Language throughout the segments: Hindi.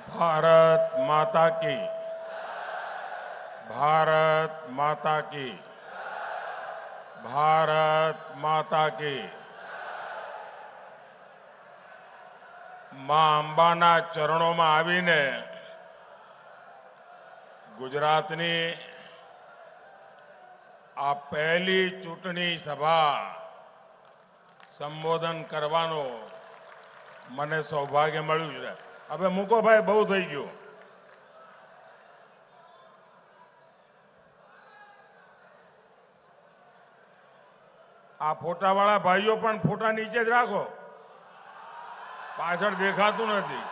भारत माता की। भारत माता की। भारत माता की। માં અંબાના ચરણોમાં આવીને ગુજરાતની આ પહેલી ચૂંટણી સભા સંબોધન કરવાનો મને સૌભાગ્ય મળ્યું છે. હવે મૂકો ભાઈ, બહુ થઈ ગયું. આ ફોટાવાળા ભાઈઓ પણ ફોટા નીચે જ રાખો, પાછળ દેખાતું નથી.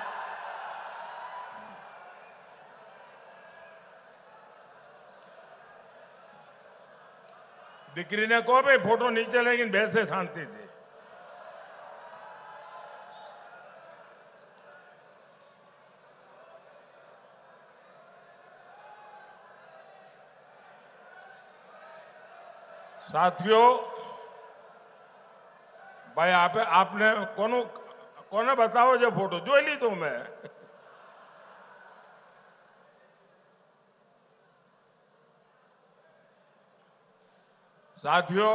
દીકરીને કહો ભાઈ ફોટો નીચે લઈને બેસે શાંતિથી. साथियों, भाई आपने કોને બતાવો છે ફોટો? જોઈ લીધો મેં. સાથીઓ,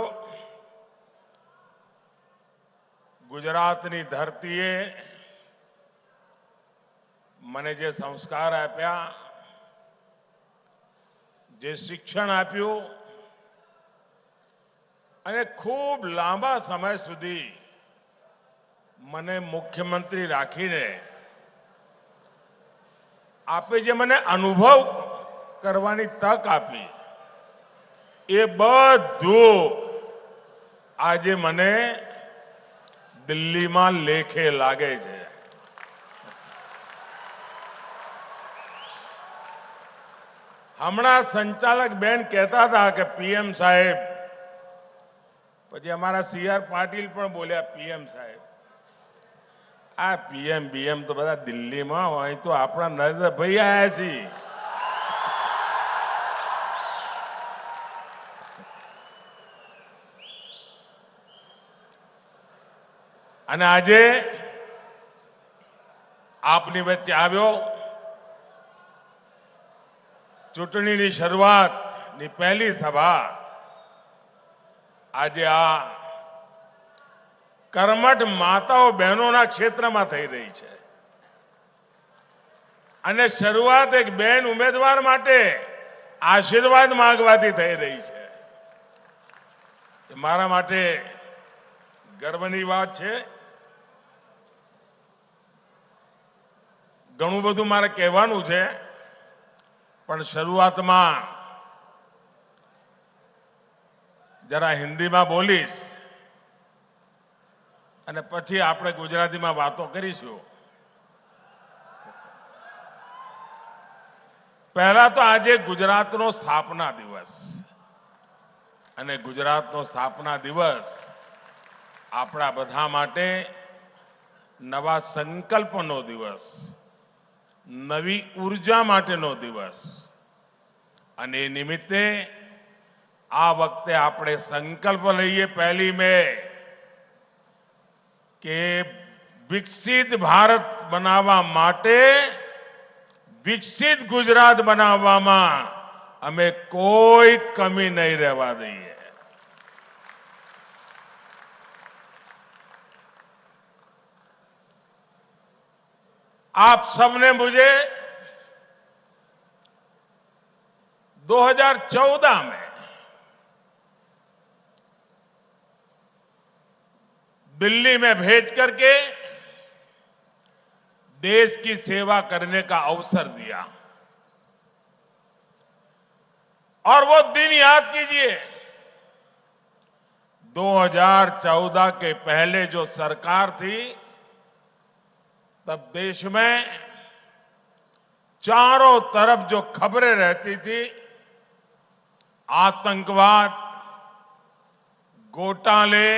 ગુજરાતની ધરતીએ મને જે સંસ્કાર આપ્યા, જે શિક્ષણ આપ્યું અને ખૂબ લાંબા સમય સુધી મને મુખ્યમંત્રી રાખીને આપે જે મને અનુભવ કરવાની તક આપી, એ બધું આજે મને દિલ્હીમાં લેખે લાગે છે. હમણાં સંચાલક બેન કહેતા હતા કે પીએમ સાહેબ, પછી અમારા સીઆર પાટીલ પણ બોલ્યા પીએમ સાહેબ. આ પીએમ બીએમ તો બધા દિલ્હીમાં હોય, તો આપણા નરેન્દ્રભાઈ આવ્યા છીએ. અને આજે આપની વચ્ચે આવ્યો, ચૂંટણીની શરૂઆતની પહેલી સભા આજે આ કર્મઠ માતાઓ બહેનોના ક્ષેત્રમાં થઈ રહી છે. અને શરૂઆત એક બેન ઉમેદવાર માટે આશીર્વાદ માંગવાથી થઈ રહી છે. મારા માટે ગર્વની વાત છે. ઘણું બધું મારે કહેવાનું છે, પણ શરૂઆતમાં જરા હિન્દીમાં બોલીશ અને પછી આપણે ગુજરાતીમાં વાતો કરીશું. પહેલા તો આજે ગુજરાતનો સ્થાપના દિવસ, અને ગુજરાતનો સ્થાપના દિવસ આપણા બધા માટે નવા સંકલ્પનો દિવસ, નવી ઉર્જા માટેનો દિવસ. અને એ નિમિત્તે આ વખતે આપણે સંકલ્પ લઈએ 1 મે કે વિકસિત ભારત બનાવવા માટે વિકસિત ગુજરાત બનાવવામાં અમે કોઈ કમી નહીં રહેવા દઈએ. आप सबने मुझे 2014 में दिल्ली में भेज करके देश की सेवा करने का अवसर दिया. और वो दिन याद कीजिए, 2014 के पहले जो सरकार थी, तब देश में चारों तरफ जो खबरें रहती थी, आतंकवाद, घोटाले,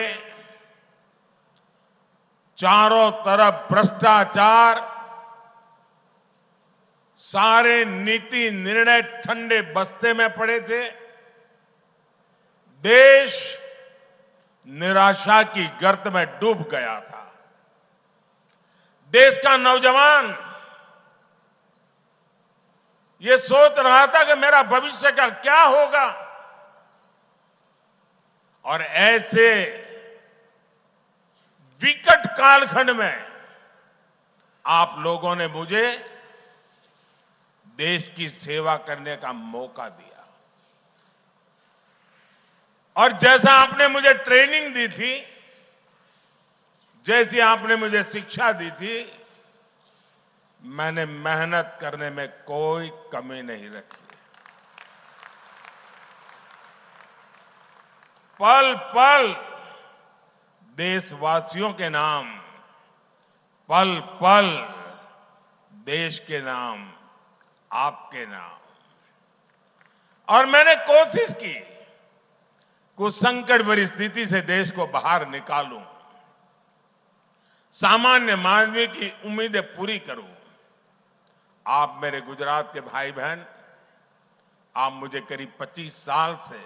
चारों तरफ भ्रष्टाचार, सारे नीति निर्णय ठंडे बस्ते में पड़े थे. देश निराशा की गर्त में डूब गया था. देश का नौजवान ये सोच रहा था कि मेरा भविष्य का क्या होगा। और ऐसे विकट कालखंड में आप लोगों ने मुझे देश की सेवा करने का मौका दिया। और जैसा आपने मुझे ट्रेनिंग दी थी, जैसी आपने मुझे शिक्षा दी थी, मैंने मेहनत करने में कोई कमी नहीं रखी। पल पल देशवासियों के नाम, पल पल देश के नाम, आपके नाम। और मैंने कोशिश की कुछ संकट भरी स्थिति से देश को बाहर निकालूं, सामान्य मानवीय की उम्मीदें पूरी करूं। आप मेरे गुजरात के भाई बहन, आप मुझे करीब 25 साल से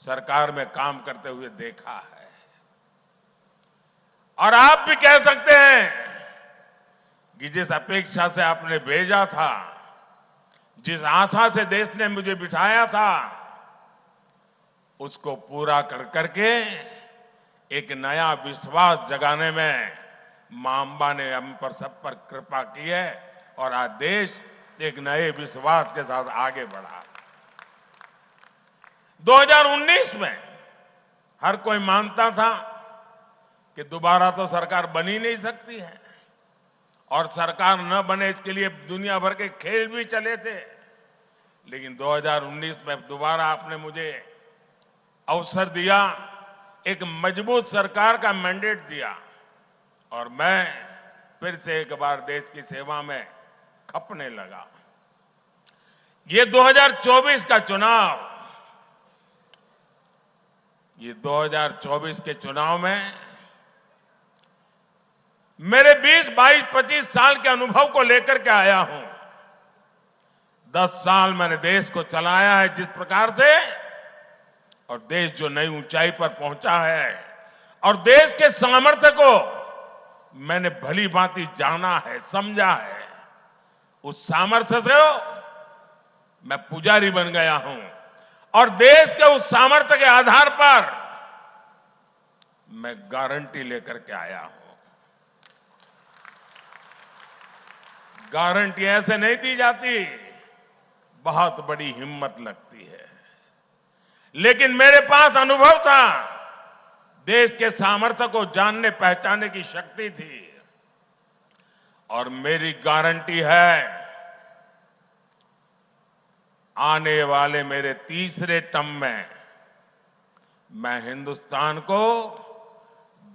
सरकार में काम करते हुए देखा है। और आप भी कह सकते हैं कि जिस अपेक्षा से आपने भेजा था, जिस आशा से देश ने मुझे बिठाया था, उसको पूरा कर करके एक नया विश्वास जगाने में मां अंबा ने हम पर सब पर कृपा की है और आज देश एक नए विश्वास के साथ आगे बढ़ा। 2019 में हर कोई मानता था कि दोबारा तो सरकार बन ही नहीं सकती है और सरकार न बने इसके लिए दुनिया भर के खेल भी चले थे। लेकिन 2019 में दोबारा आपने मुझे अवसर दिया, एक मजबूत सरकार का मैंडेट दिया और मैं फिर से एक बार देश की सेवा में खपने लगा। ये 2024 का चुनाव, ये 2024 के चुनाव में मेरे 20, 22, 25 साल के अनुभव को लेकर के आया हूं। 10 साल मैंने देश को चलाया है जिस प्रकार से, और देश जो नई ऊंचाई पर पहुंचा है और देश के सामर्थ्य को मैंने भली भांति जाना है, समझा है। उस सामर्थ्य से मैं पुजारी बन गया हूं और देश के उस सामर्थ्य के आधार पर मैं गारंटी लेकर के आया हूं। गारंटी ऐसे नहीं दी जाती, बहुत बड़ी हिम्मत लगती है। लेकिन मेरे पास अनुभव था, देश के सामर्थ्य को जानने पहचानने की शक्ति थी और मेरी गारंटी है, आने वाले मेरे तीसरे टर्म में मैं हिंदुस्तान को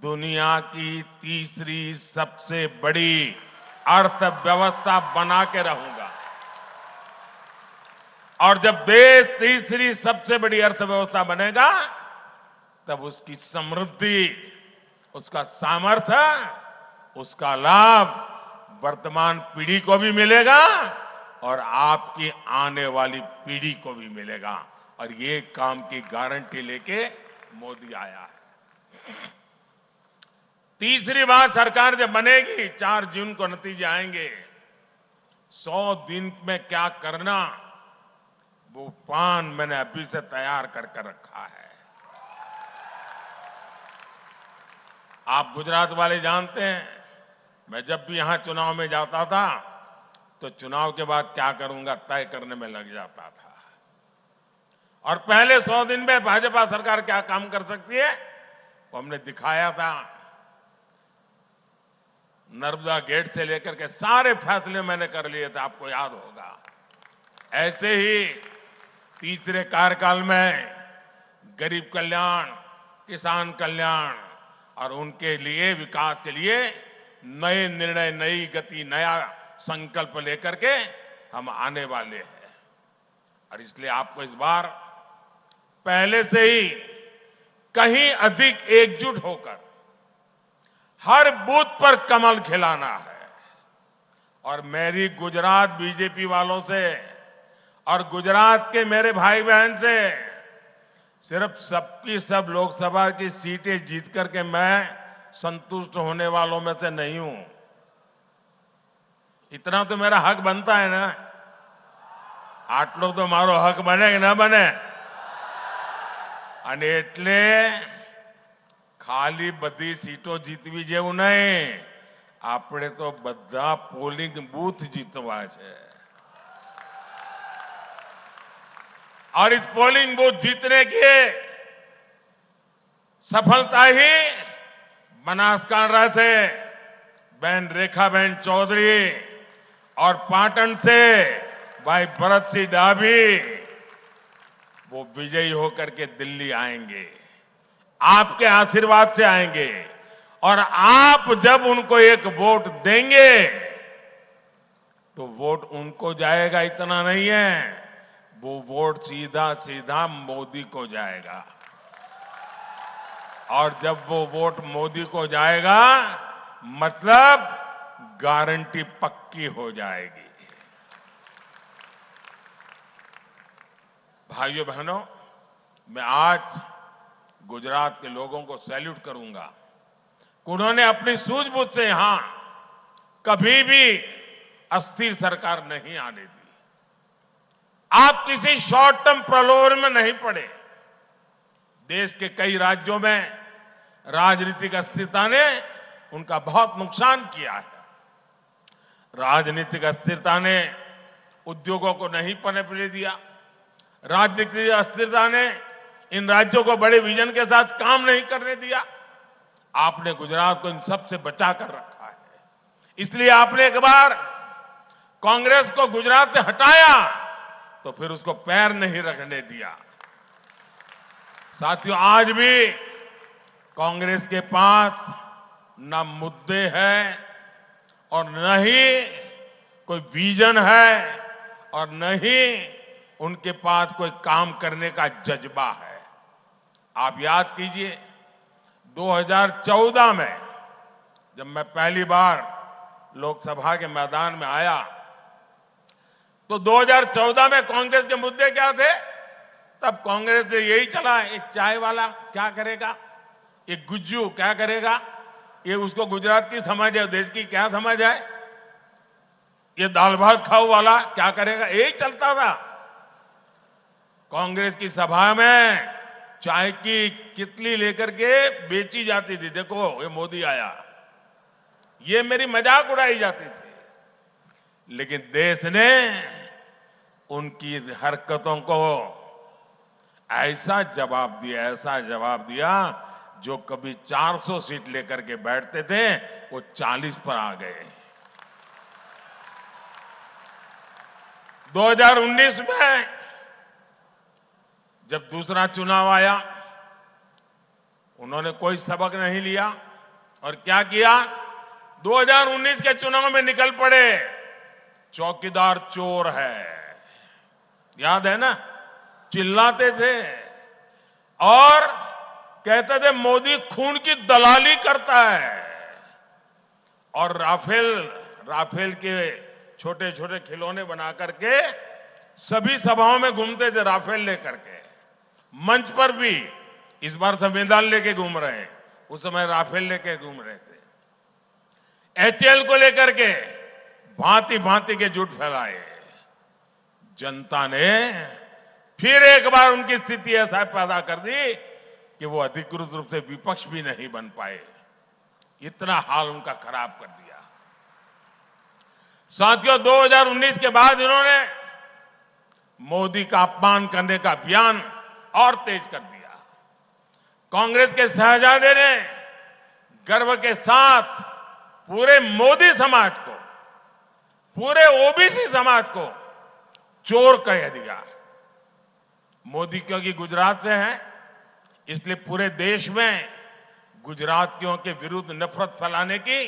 दुनिया की तीसरी सबसे बड़ी अर्थव्यवस्था बना के रहूंगा। और जब देश तीसरी सबसे बड़ी अर्थव्यवस्था बनेगा, तब उसकी समृद्धि, उसका सामर्थ्य, उसका लाभ वर्तमान पीढ़ी को भी मिलेगा और आपकी आने वाली पीढ़ी को भी मिलेगा। और ये काम की गारंटी लेके मोदी आया है। तीसरी बार सरकार जब बनेगी, 4 जून को नतीजे आएंगे। 100 दिन में क्या करना, वो प्लान मैंने अभी से तैयार करके रखा है। आप गुजरात वाले जानते हैं, मैं जब भी यहां चुनाव में जाता था तो चुनाव के बाद क्या करूंगा तय करने में लग जाता था। और पहले 100 दिन में भाजपा सरकार क्या काम कर सकती है वो हमने दिखाया था। नर्मदा गेट से लेकर के सारे फैसले मैंने कर लिए थे, आपको याद होगा। ऐसे ही तीसरे कार्यकाल में गरीब कल्याण, किसान कल्याण और उनके लिए विकास के लिए नए निर्णय, नई गति, नया संकल्प लेकर के हम आने वाले हैं। और इसलिए आपको इस बार पहले से ही कहीं अधिक एकजुट होकर हर बूथ पर कमल खिलाना है। और मेरी गुजरात बीजेपी वालों से और गुजरात के मेरे भाई बहन से सिर्फ सबकी सब लोकसभा की सीटें जीत करके मैं संतुष्ट होने वालों में से नहीं हूं। इतना तो मेरा हक बनता है ना। આટલો તો મારો હક બને કે ન બને? અને એટલે ખાલી બધી સીટો જીતવી જેવું નહીં, આપણે તો બધા પોલિંગ બૂથ जीतवा है। और इस पोलिंग बूथ जीतने की सफलता ही बनासकांठा से बहन रेखाबेन चौधरी और पाटन से भाई भरत सिंह डाभी वो विजयी होकर के दिल्ली आएंगे, आपके आशीर्वाद से आएंगे। और आप जब उनको एक वोट देंगे तो वोट उनको जाएगा इतना नहीं है, वो वोट सीधा सीधा मोदी को जाएगा। और जब वो वोट मोदी को जाएगा मतलब गारंटी पक्की हो जाएगी। भाइयों बहनों, मैं आज गुजरात के लोगों को सैल्यूट करूंगा। उन्होंने अपनी सूझबूझ से यहां कभी भी अस्थिर सरकार नहीं आने दी। आप किसी शॉर्ट टर्म प्रलोभन में नहीं पड़े। देश के कई राज्यों में राजनीतिक अस्थिरता ने उनका बहुत नुकसान किया है। राजनीतिक अस्थिरता ने उद्योगों को नहीं पनपने दिया। राजनीतिक अस्थिरता ने इन राज्यों को बड़े विजन के साथ काम नहीं करने दिया। आपने गुजरात को इन सब से बचा कर रखा है। इसलिए आपने एक बार कांग्रेस को गुजरात से हटाया तो फिर उसको पैर नहीं रखने दिया। साथियों, आज भी कांग्रेस के पास न मुद्दे हैं और न ही कोई विजन है और न ही उनके पास कोई काम करने का जज्बा है। आप याद कीजिए 2014 में जब मैं पहली बार लोकसभा के मैदान में आया तो 2014 में कांग्रेस के मुद्दे क्या थे? तब कांग्रेस ने यही चला, ये चाय वाला क्या करेगा, ये गुज्जू क्या करेगा, ये उसको गुजरात की समझ है, देश की क्या समझ है, ये दाल भात खाओ वाला क्या करेगा, यही चलता था। कांग्रेस की सभा में चाय की कितली लेकर के बेची जाती थी, देखो ये मोदी आया, ये मेरी मजाक उड़ाई जाती थी। लेकिन देश ने उनकी हरकतों को ऐसा जवाब दिया जो कभी 400 सीट लेकर के बैठते थे वो 40 पर आ गए। 2019 में जब दूसरा चुनाव आया उन्होंने कोई सबक नहीं लिया और क्या किया? 2019 के चुनाव में निकल पड़े, चौकीदार चोर है, याद है ना, चिल्लाते थे और कहते थे मोदी खून की दलाली करता है। और राफेल के छोटे छोटे खिलौने बना करके सभी सभाओं में घूमते थे राफेल लेकर के। मंच पर भी इस बार संविधान लेके घूम रहे हैं, उस समय राफेल लेके घूम रहे थे। एचएएल को लेकर के भांति भांति के झूठ फैलाए। जनता ने फिर एक बार उनकी स्थिति ऐसा पैदा कर दी कि वो अधिकृत रूप से विपक्ष भी नहीं बन पाए। इतना हाल उनका खराब कर दिया। साथियों, 2019 के बाद इन्होंने मोदी का अपमान करने का अभियान और तेज कर दिया। कांग्रेस के शहजादे ने गर्व के साथ पूरे मोदी समाज को, पूरे ओबीसी समाज को चोर कह दिया। मोदी क्योंकि गुजरात से है इसलिए पूरे देश में गुजरातियों के विरुद्ध नफरत फैलाने की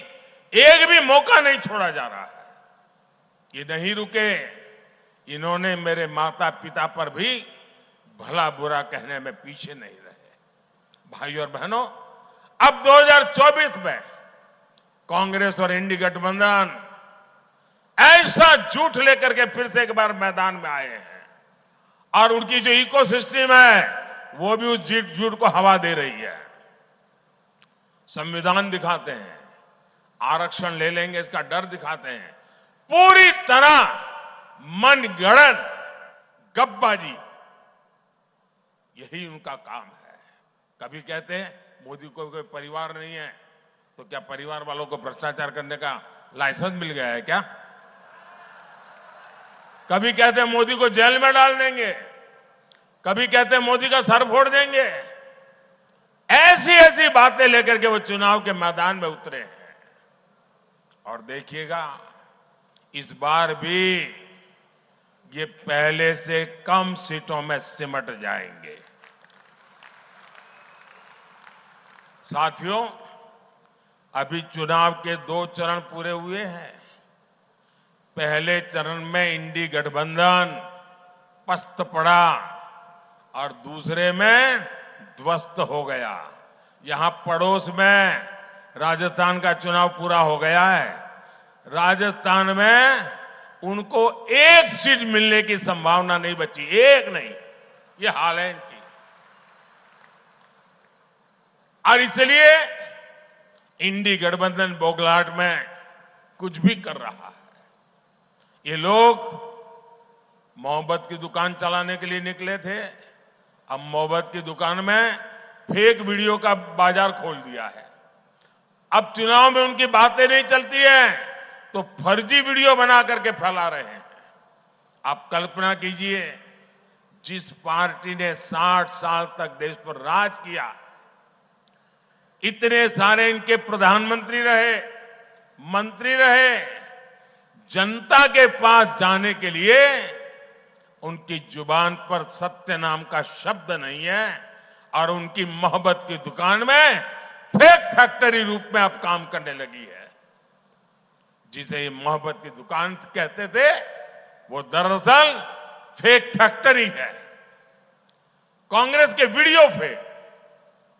एक भी मौका नहीं छोड़ा जा रहा है। ये नहीं रुके, इन्होंने मेरे माता पिता पर भी भला बुरा कहने में पीछे नहीं रहे। भाइयों और बहनों, अब 2024 में कांग्रेस और इंडी गठबंधन ऐसा झूठ लेकर के फिर से एक बार मैदान में आए हैं और उनकी जो इकोसिस्टम है वो भी उस झूठ को हवा दे रही है। संविधान दिखाते हैं, आरक्षण ले लेंगे इसका डर दिखाते हैं, पूरी तरह मनगढ़ंत गपबाजी, यही उनका काम है। कभी कहते हैं मोदी को कोई परिवार नहीं है, तो क्या परिवार वालों को भ्रष्टाचार करने का लाइसेंस मिल गया है क्या? कभी कहते हैं मोदी को जेल में डाल देंगे, कभी कहते हैं मोदी का सर फोड़ देंगे। ऐसी ऐसी बातें लेकर के वो चुनाव के मैदान में उतरे हैं। और देखिएगा, इस बार भी ये पहले से कम सीटों में सिमट जाएंगे। साथियों, अभी चुनाव के 2 चरण पूरे हुए हैं। पहले चरण में इंडी गठबंधन पस्त पड़ा और दूसरे में ध्वस्त हो गया। यहां पड़ोस में राजस्थान का चुनाव पूरा हो गया है। राजस्थान में उनको 1 सीट मिलने की संभावना नहीं बची, 1 नहीं। ये हाल है इनकी। और इसलिए इंडी गठबंधन बौखलाहट में कुछ भी कर रहा है। ये लोग मोहब्बत की दुकान चलाने के लिए निकले थे, अब मोहब्बत की दुकान में फेक वीडियो का बाजार खोल दिया है। अब चुनाव में उनकी बातें नहीं चलती हैं, तो फर्जी वीडियो बना करके फैला रहे हैं। आप कल्पना कीजिए, जिस पार्टी ने 60 साल तक देश पर राज किया, इतने सारे इनके प्रधानमंत्री रहे, मंत्री रहे, जनता के पास जाने के लिए उनकी जुबान पर सत्य नाम का शब्द नहीं है और उनकी मोहब्बत की दुकान में फेक फैक्ट्री रूप में अब काम करने लगी है। जिसे ये मोहब्बत की दुकान कहते थे, वो दरअसल फेक फैक्ट्री है। कांग्रेस के वीडियो फेक,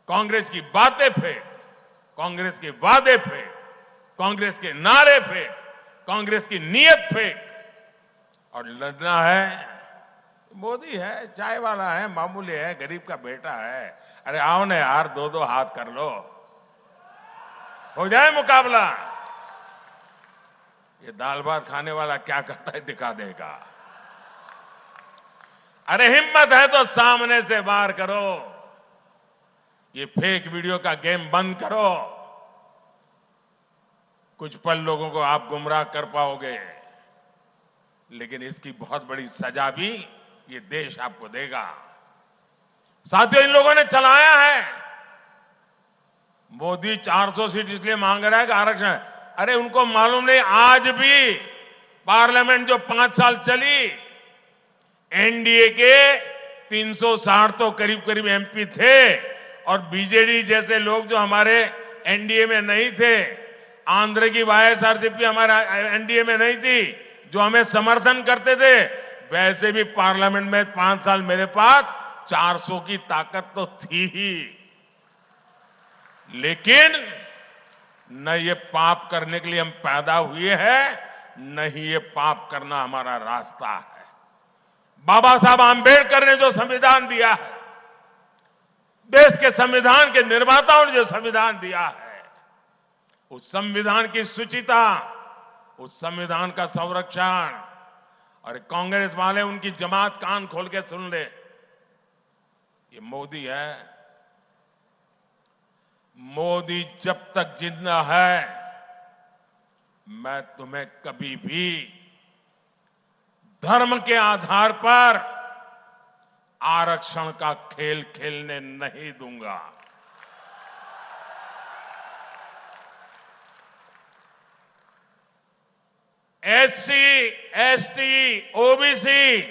कांग्रेस की बातें फेक, कांग्रेस के वादे फेक, कांग्रेस के नारे फेक, कांग्रेस की नीयत फेक। और लड़ना है, मोदी है, चाय वाला है, मामूली है, गरीब का बेटा है। अरे आओ ना यार, 2-2 हाथ कर लो, हो जाए मुकाबला। ये दाल भात खाने वाला क्या करता है दिखा देगा। अरे हिम्मत है तो सामने से वार करो, ये फेक वीडियो का गेम बंद करो। कुछ पल लोगों को आप गुमराह कर पाओगे, लेकिन इसकी बहुत बड़ी सजा भी ये देश आपको देगा। साथियों, इन लोगों ने चलाया है, मोदी 400 सीट इसलिए मांग रहा है कि आरक्षण। अरे उनको मालूम नहीं, आज भी पार्लियामेंट जो 5 साल चली, एनडीए के 360 तो करीब करीब एमपी थे, और बीजेडी जैसे लोग जो हमारे एनडीए में नहीं थे, आंध्र की वाईएसआरसीपी हमारे एनडीए में नहीं थी, जो हमें समर्थन करते थे, वैसे भी पार्लियामेंट में 5 साल मेरे पास 400 की ताकत तो थी ही। लेकिन न ये पाप करने के लिए हम पैदा हुए हैं, न ही ये पाप करना हमारा रास्ता है। बाबा साहब आंबेडकर ने जो संविधान दिया है, देश के संविधान के निर्माताओं ने जो संविधान दिया है, उस संविधान की शुचिता, उस संविधान का संरक्षण, और कांग्रेस वाले उनकी जमात कान खोल के सुन ले, ये मोदी है। मोदी जब तक जिंदा है, मैं तुम्हें कभी भी धर्म के आधार पर आरक्षण का खेल खेलने नहीं दूंगा। एससी, एसटी, ओबीसी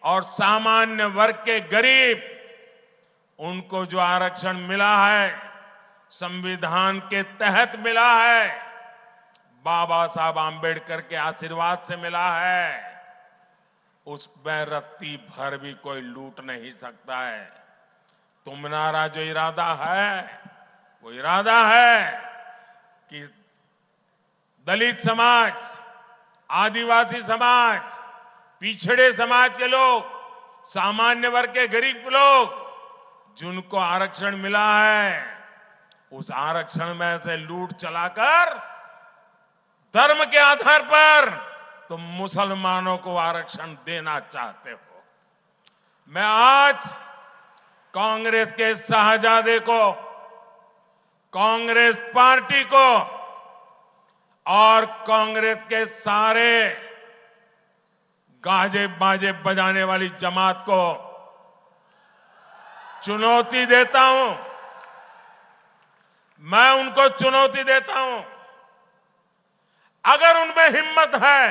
और सामान्य वर्ग के गरीब, उनको जो आरक्षण मिला है, संविधान के तहत मिला है, बाबा साहब आंबेडकर के आशीर्वाद से मिला है, उसमें रत्ती भर भी कोई लूट नहीं सकता है। तुम्हारा जो इरादा है, वो इरादा है कि दलित समाज, आदिवासी समाज, पिछड़े समाज के लोग, सामान्य वर्ग के गरीब लोग, जिनको आरक्षण मिला है, उस आरक्षण में से लूट चलाकर धर्म के आधार पर तुम मुसलमानों को आरक्षण देना चाहते हो। मैं आज कांग्रेस के शाहजादे को, कांग्रेस पार्टी को और कांग्रेस के सारे गाजे बाजे बजाने वाली जमात को चुनौती देता हूं। मैं उनको चुनौती देता हूं, अगर उनमें हिम्मत है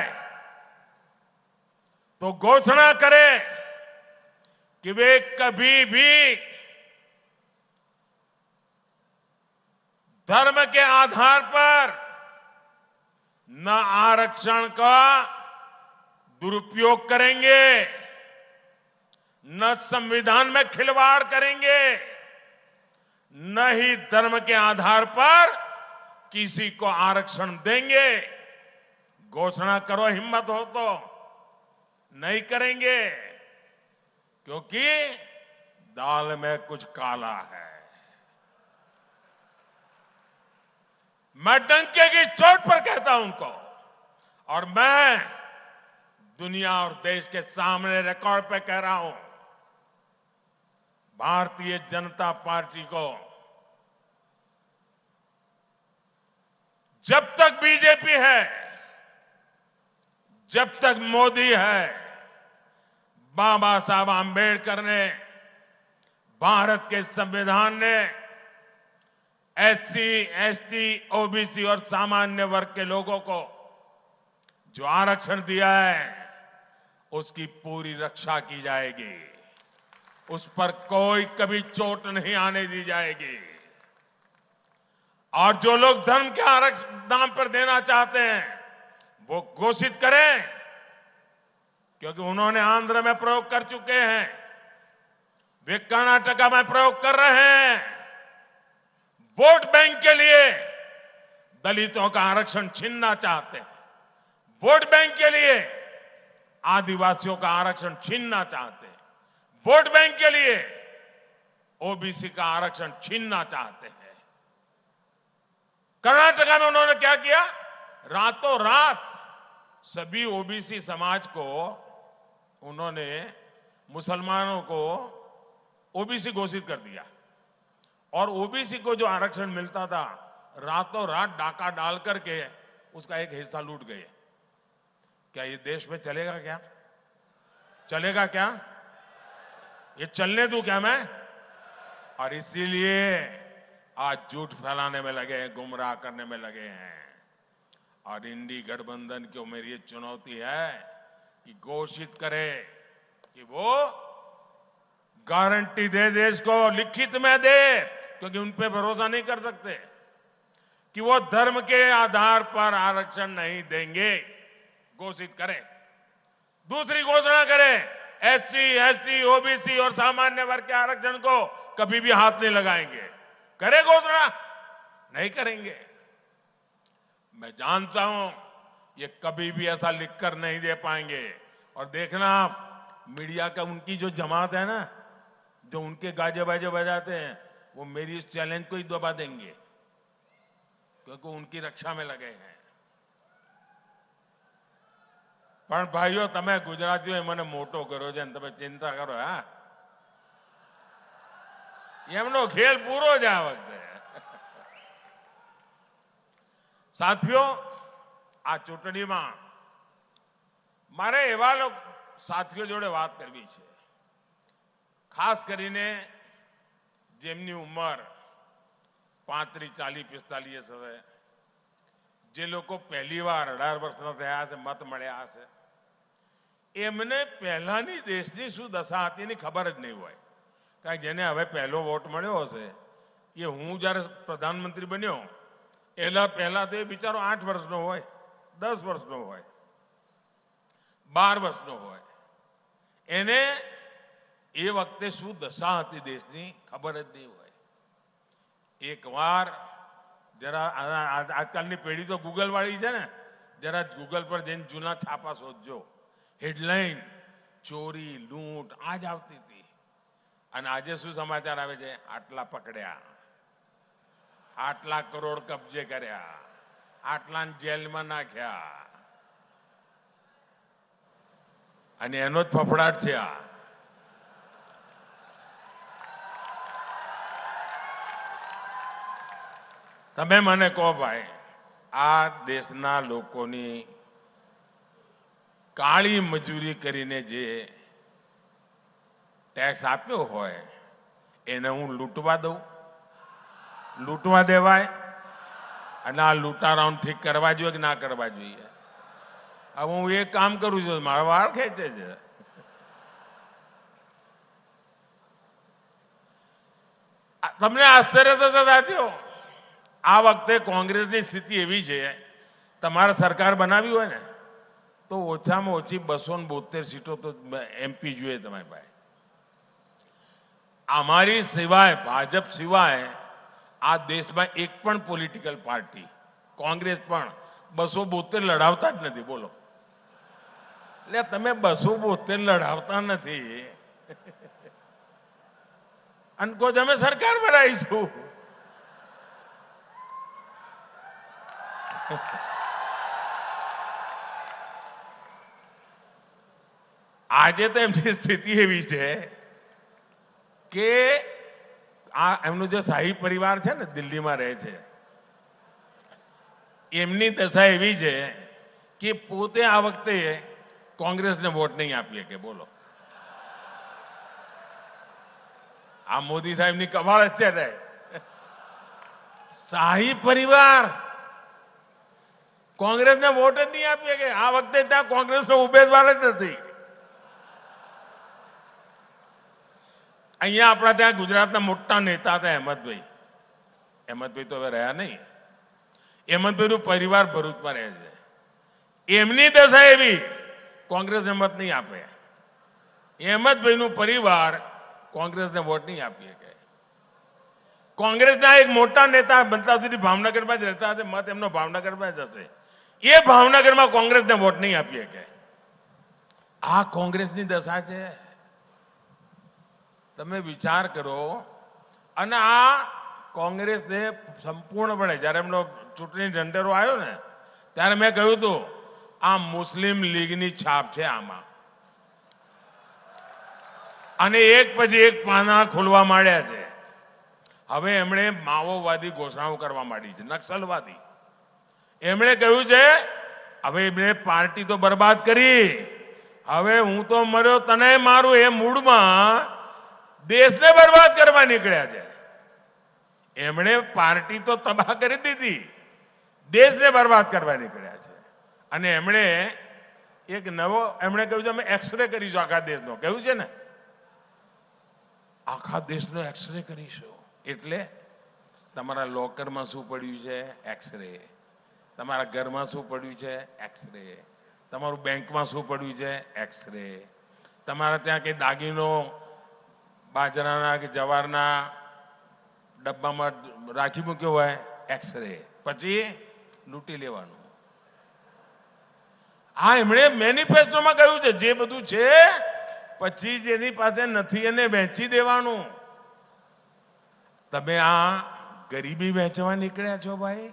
तो घोषणा करें कि वे कभी भी धर्म के आधार पर न आरक्षण का दुरुपयोग करेंगे, न संविधान में खिलवाड़ करेंगे, न ही धर्म के आधार पर किसी को आरक्षण देंगे। घोषणा करो, हिम्मत हो तो। नहीं करेंगे, क्योंकि दाल में कुछ काला है। मैं डंके की चोट पर कहता हूं उनको, और मैं दुनिया और देश के सामने रिकॉर्ड पे कह रहा हूं, भारतीय जनता पार्टी को जब तक बीजेपी है, जब तक मोदी है, बाबा साहब आंबेडकर ने, भारत के संविधान ने एससी, एसटी, ओबीसी और सामान्य वर्ग के लोगों को जो आरक्षण दिया है, उसकी पूरी रक्षा की जाएगी। उस पर कोई कभी चोट नहीं आने दी जाएगी। और जो लोग धर्म के आरक्षण नाम पर देना चाहते हैं, वो घोषित करें, क्योंकि उन्होंने आंध्र में प्रयोग कर चुके हैं, वे कर्नाटका में प्रयोग कर रहे हैं। वोट बैंक के लिए दलितों का आरक्षण छीनना चाहते हैं, वोट बैंक के लिए आदिवासियों का आरक्षण छीनना चाहते हैं, वोट बैंक के लिए ओबीसी का आरक्षण छीनना चाहते हैं। कर्नाटका में उन्होंने क्या किया? रातों रात सभी ओबीसी समाज को उन्होंने, मुसलमानों को ओबीसी घोषित कर दिया, और ओबीसी को जो आरक्षण मिलता था, रातों रात डाका डाल करके उसका एक हिस्सा लूट गए। क्या ये देश में चलेगा? क्या चलेगा? क्या ये चलने दूं क्या मैं? और इसीलिए आज झूठ फैलाने में लगे हैं, गुमराह करने में लगे हैं। और इंडी गठबंधन को मेरी ये चुनौती है कि घोषित करे कि वो गारंटी दे, देश को लिखित में दे, क्योंकि उन पे भरोसा नहीं कर सकते, कि वो धर्म के आधार पर आरक्षण नहीं देंगे। घोषित करें। दूसरी घोषणा करें, एससी, एसटी, ओबीसी और सामान्य वर्ग के आरक्षण को कभी भी हाथ नहीं लगाएंगे। करे घोषणा? नहीं करेंगे। मैं जानता हूं ये कभी भी ऐसा लिखकर नहीं दे पाएंगे। और देखना आप, मीडिया का उनकी जो जमात है ना, जो उनके गाजे बाजे बजाते हैं, वो मेरी इस चैलेंज को ही दबा देंगे, क्योंकि उनकी रक्षा में लगे हैं। પણ ભાઈઓ, તમે ગુજરાતીઓએ મને મોટો કર્યો છે, તમે ચિંતા કરો. હા, એમનો ખેલ પૂરો જ આ વખતે. સાથીઓ, આ ચૂંટણીમાં મારે એવા સાથીઓ જોડે વાત કરવી છે, ખાસ કરીને જેમની ઉંમર 35, 40, 45 હવે, જે લોકો પહેલી વાર 18 વર્ષના થયા છે, મત મળ્યા હશે, એમને પહેલાની દેશની શું દશા હતી એની ખબર જ નહીં હોય. કારણ કે જેને હવે પહેલો વોટ મળ્યો હશે, એ હું જ્યારે પ્રધાનમંત્રી બન્યો એના પહેલા તો એ બિચારો 8 વર્ષનો હોય, 10 વર્ષનો હોય, 12 વર્ષનો હોય. એને એ વખતે શું દશા હતી દેશની ખબર જ નહીં હોય. એકવાર જરા આજકાલની પેઢી તો ગૂગલ વાળી છે ને, જરા ગૂગલ પર જઈને જૂના છાપા શોધજો. હેડલાઇન ચોરી, લૂંટ આ જ આવતી હતી. અને આજે શું સમાચાર આવે છે? આટલા પકડ્યા, આટલા કરોડ કબજે કર્યા, આટલા જેલમાં નાખ્યા. અને એનો જ ફફડાટ છે આ. તમે મને કહો ભાઈ, આ દેશના લોકોની કાળી મજૂરી કરીને જે ટેક્સ આપ્યો હોય એને હું લૂંટવા દઉં? લૂંટવા દેવાય? અને આ લૂંટારાઓને ઠીક કરવા જોઈએ કે ના કરવા જોઈએ? હવે હું એક કામ કરું છું, મારા વાળ ખેંચે છે. તમને આશ્ચર્ય થશે સાથીઓ, આ વખતે કોંગ્રેસની સ્થિતિ એવી છે, તમારે સરકાર બનાવી હોય ને તો ઓછામાં ઓછી 272 સીટો તો એમપી જોઈએ તમારી પાસે. અમારી સિવાય, ભાજપ સિવાય આ દેશમાં એક પણ પોલિટિકલ પાર્ટી, કોંગ્રેસ પણ 272 લડાવતા જ નથી. બોલો, એટલે તમે 272 લડાવતા નથી અને કહો અમે સરકાર બનાવીશું. આજે તો એમની સ્થિતિ એવી છે કે આ એમનો જે શાહી પરિવાર છે ને, દિલ્હીમાં રહે છે, એમની દશા એવી છે કે પોતે આ વખતે કોંગ્રેસને વોટ નહીં આપીએ કે. બોલો, આ મોદી સાહેબની કમાલ જ છે ને. શાહી પરિવાર કોંગ્રેસને વોટ જ નહીં આપીએ કે. આ વખતે ત્યાં કોંગ્રેસનો ઉમેદવાર જ નથી. અહીંયા આપણા ત્યાં ગુજરાતના મોટા નેતા હતા અહેમદભાઈ. અહેમદભાઈ તો હવે રહ્યા નહીં. અહેમદભાઈનું પરિવાર ભરૂચમાં રહે છે. એમની દશા એવી, કોંગ્રેસને મત નહીં આપે. અહેમદભાઈનું પરિવાર કોંગ્રેસને વોટ નહીં આપીએ કે. કોંગ્રેસના એક મોટા નેતા બનતા સુધી ભાવનગરમાં જ રહેતા હશે, મત એમનો ભાવનગરમાં જ હશે. એ ભાવનગરમાં કોંગ્રેસને વોટ નહીં આપીએ કે. આ કોંગ્રેસની દશા છે. તમે વિચાર કરો. અને આ કોંગ્રેસને સંપૂર્ણપણે, જ્યારે એમનો ચૂંટણી ઢંઢેરો આવ્યો ને ત્યારે મેં કહ્યું હતું આ મુસ્લિમ લીગની છાપ છે આમાં. અને એક પછી એક પાના ખોલવા માંડ્યા છે. હવે એમણે માઓવાદી ઘોષણાઓ કરવા માંડી છે, નક્સલવાદી. એમણે કહ્યું છે હવે એમણે પાર્ટી તો બરબાદ કરી, હવે હું તો મર્યો તને મારું, એ મૂડમાં દેશને બરબાદ કરવા નીકળ્યા છે. એમણે પાર્ટી તો તબાહ કરી દીધી, દેશને બરબાદ કરવા નીકળ્યા છે. અને એમણે એક નવો, એમણે કહ્યું છે અમે એક્સરે કરીશું આખા દેશનો. કહ્યું છે ને, આખા દેશનો એક્સરે કરીશું. એટલે તમારા લોકરમાં શું પડ્યું છે? એક્સરે. તમારા ઘરમાં શું પડ્યું છે? એક્સરે. તમારું બેંકમાં શું પડ્યું છે? એક્સરે. તમારા ત્યાં કઈ દાગીનો બાજરાના કે જવારના ડબ્બામાં રાખી મૂક્યો હોય, એક્સરે. પછી લૂંટી લેવાનું. આ એમણે મેનિફેસ્ટોમાં કહ્યું છે જે બધું છે, પછી જેની પાસે નથી એને વેચી દેવાનું. તમે આ ગરીબી વેચવા નીકળ્યા છો ભાઈ.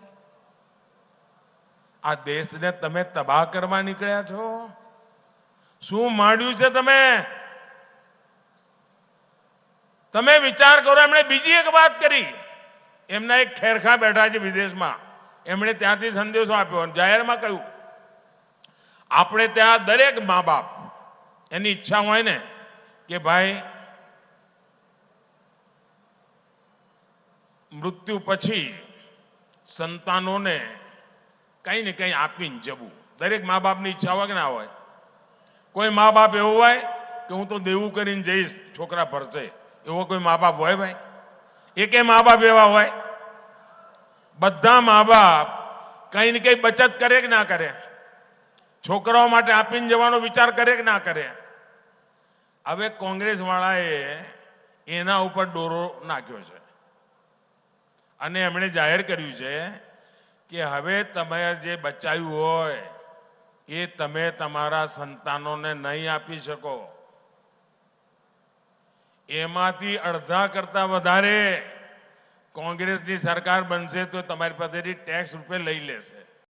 આ દેશને તમે તબાહ કરવા નીકળ્યા છો. શું માંડ્યું છે તમે? તમે વિચાર કરો. એમણે બીજી એક વાત કરી. એમના એક ખેરખા બેઠા છે વિદેશમાં, એમણે ત્યાંથી સંદેશો આપ્યો, જાહેરમાં કહ્યું આપણે ત્યાં દરેક મા બાપ એની ઈચ્છા હોય ને કે ભાઈ મૃત્યુ પછી સંતાનોને કંઈ ને કંઈ આપીને જવું. દરેક મા બાપની ઈચ્છા હોય કે ના હોય? કોઈ મા બાપ એવું હોય કે હું તો દેવું કરીને જઈશ, છોકરા ભરશે, એવો કોઈ મા બાપ હોય ભાઈ? એકે મા બાપ એવા હોય? બધા મા બાપ કંઈ ને કંઈ બચત કરે કે ના કરે? છોકરાઓ માટે આપીને જવાનો વિચાર કરે કે ના કરે? હવે કોંગ્રેસ વાળાએ એના ઉપર દોરો નાખ્યો છે અને એમણે જાહેર કર્યું છે કે હવે તમે જે બચાવ્યું હોય એ તમે તમારા સંતાનોને નહીં આપી શકો. એમાંથી અડધા કરતા વધારે કોંગ્રેસની સરકાર બનશે તો તમારી પાસેથી ટેક્સ રૂપે લઈ લેશે.